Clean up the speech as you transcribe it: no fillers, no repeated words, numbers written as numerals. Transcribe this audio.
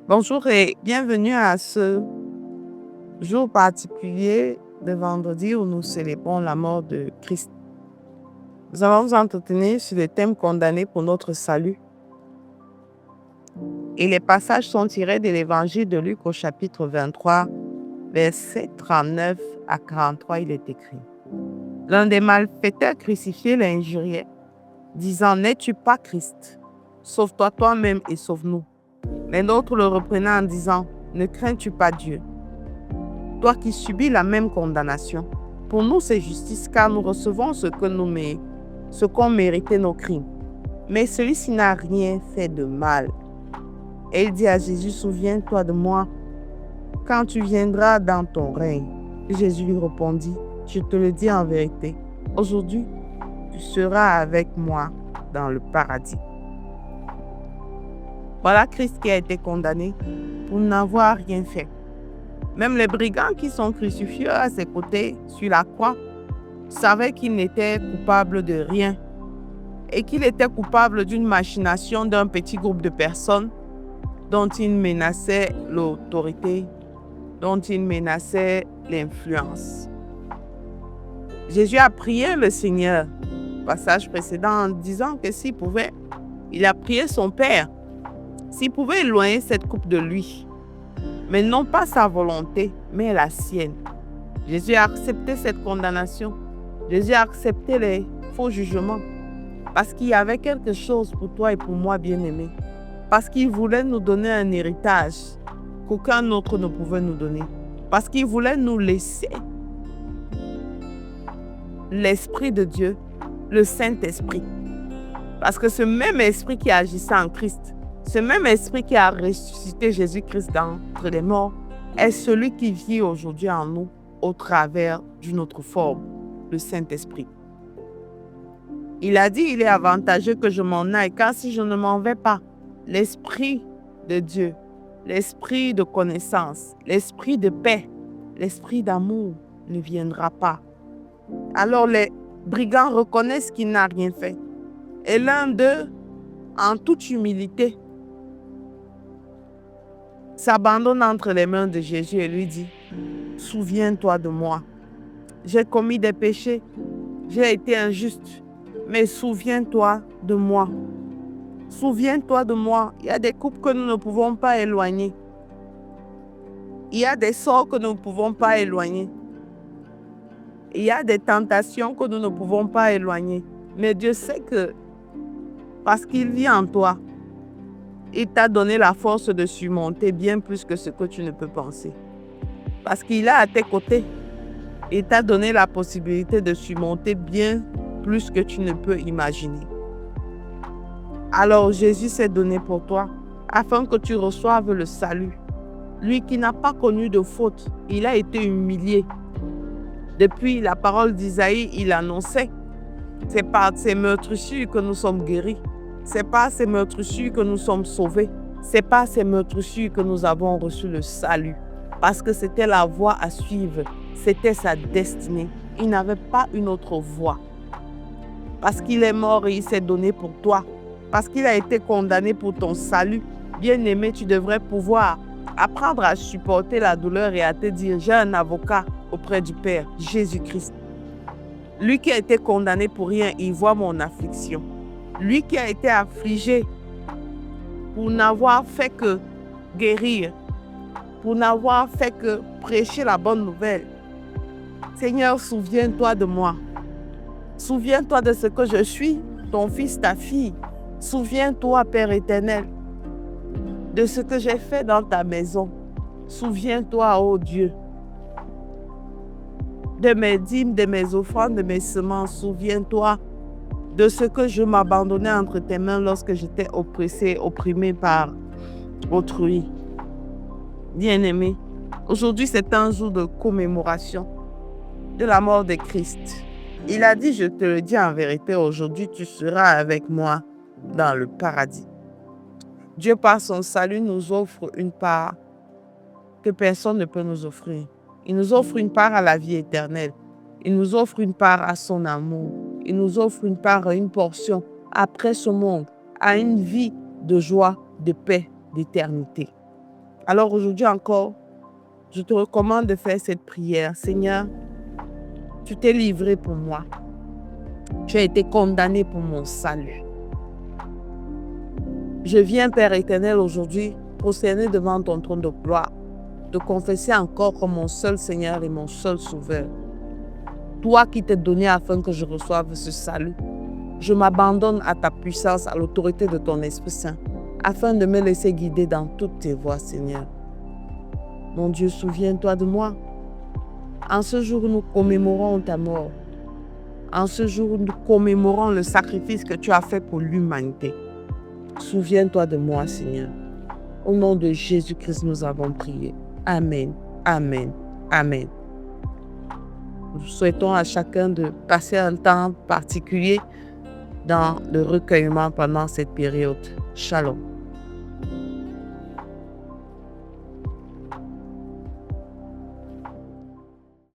Bonjour et bienvenue à ce jour particulier de vendredi où nous célébrons la mort de Christ. Nous allons nous entretenir sur le thème condamné pour notre salut. Et les passages sont tirés de l'évangile de Luc au chapitre 23, versets 39 à 43, il est écrit. L'un des malfaiteurs crucifiés l'injuriait, disant « N'es-tu pas Christ? Sauve-toi toi-même et sauve-nous. » Mais l'autre le reprenait en disant « Ne crains-tu pas Dieu? Toi qui subis la même condamnation. Pour nous, c'est justice, car nous recevons ce qu'ont mérité nos crimes. Mais celui-ci n'a rien fait de mal. » Et il dit à Jésus, « Souviens-toi de moi quand tu viendras dans ton règne. » Jésus lui répondit, « Je te le dis en vérité, aujourd'hui, tu seras avec moi dans le paradis. » Voilà Christ qui a été condamné pour n'avoir rien fait. Même les brigands qui sont crucifiés à ses côtés sur la croix savaient qu'il n'était coupable de rien et qu'il était coupable d'une machination d'un petit groupe de personnes dont il menaçait l'autorité, dont il menaçait l'influence. Jésus a prié le Seigneur, passage précédent, en disant que s'il pouvait, il a prié son Père, s'il pouvait éloigner cette coupe de lui. Mais non pas sa volonté, mais la sienne. Jésus a accepté cette condamnation. Jésus a accepté les faux jugements parce qu'il y avait quelque chose pour toi et pour moi, bien-aimés. Parce qu'il voulait nous donner un héritage qu'aucun autre ne pouvait nous donner. Parce qu'il voulait nous laisser l'Esprit de Dieu, le Saint-Esprit. Parce que ce même Esprit qui agissait en Christ, ce même Esprit qui a ressuscité Jésus-Christ d'entre les morts, est celui qui vit aujourd'hui en nous au travers d'une autre forme, le Saint-Esprit. Il a dit, il est avantageux que je m'en aille, car si je ne m'en vais pas, l'Esprit de Dieu, l'Esprit de connaissance, l'Esprit de paix, l'Esprit d'amour ne viendra pas. Alors les brigands reconnaissent qu'il n'a rien fait. Et l'un d'eux, en toute humilité, s'abandonne entre les mains de Jésus et lui dit, « Souviens-toi de moi. J'ai commis des péchés, j'ai été injuste, mais souviens-toi de moi. Souviens-toi de moi. » Il y a des couples que nous ne pouvons pas éloigner. Il y a des sorts que nous ne pouvons pas éloigner. Il y a des tentations que nous ne pouvons pas éloigner. Mais Dieu sait que parce qu'il vit en toi, il t'a donné la force de surmonter bien plus que ce que tu ne peux penser. Parce qu'il est à tes côtés. Il t'a donné la possibilité de surmonter bien plus que tu ne peux imaginer. Alors Jésus s'est donné pour toi afin que tu reçoives le salut. Lui qui n'a pas connu de faute, il a été humilié. Depuis la parole d'Isaïe, il annonçait, c'est par ses meurtrissures que nous sommes guéris. C'est par ces meurtrissures que nous sommes sauvés. C'est par ces meurtrissures que nous avons reçu le salut. Parce que c'était la voie à suivre. C'était sa destinée. Il n'avait pas une autre voie. Parce qu'il est mort et il s'est donné pour toi. Parce qu'il a été condamné pour ton salut. Bien-aimé, tu devrais pouvoir apprendre à supporter la douleur et à te dire, j'ai un avocat auprès du Père, Jésus-Christ. Lui qui a été condamné pour rien, il voit mon affliction. Lui qui a été affligé pour n'avoir fait que guérir, pour n'avoir fait que prêcher la bonne nouvelle. Seigneur, souviens-toi de moi. Souviens-toi de ce que je suis, ton fils, ta fille. Souviens-toi, Père éternel, de ce que j'ai fait dans ta maison. Souviens-toi, ô Dieu, de mes dîmes, de mes offrandes, de mes semences. Souviens-toi de ce que je m'abandonnais entre tes mains lorsque j'étais oppressé, opprimé par autrui. Bien-aimé, aujourd'hui c'est un jour de commémoration de la mort de Christ. Il a dit, je te le dis en vérité, aujourd'hui tu seras avec moi dans le paradis. Dieu par son salut nous offre une part que personne ne peut nous offrir. Il nous offre une part à la vie éternelle. Il nous offre une part à son amour. Il nous offre une part, une portion après ce monde, à une vie de joie, de paix, d'éternité. Alors aujourd'hui encore, je te recommande de faire cette prière. Seigneur, tu t'es livré pour moi. Tu as été condamné pour mon salut. Je viens, Père éternel, aujourd'hui, prosterner devant ton trône de gloire, te confesser encore comme mon seul Seigneur et mon seul Sauveur. Toi qui t'es donné afin que je reçoive ce salut, je m'abandonne à ta puissance, à l'autorité de ton Esprit Saint, afin de me laisser guider dans toutes tes voies, Seigneur. Mon Dieu, souviens-toi de moi. En ce jour, nous commémorons ta mort. En ce jour, nous commémorons le sacrifice que tu as fait pour l'humanité. Souviens-toi de moi, Seigneur. Au nom de Jésus-Christ, nous avons prié. Amen, amen, amen. Nous souhaitons à chacun de passer un temps particulier dans le recueillement pendant cette période. Shalom.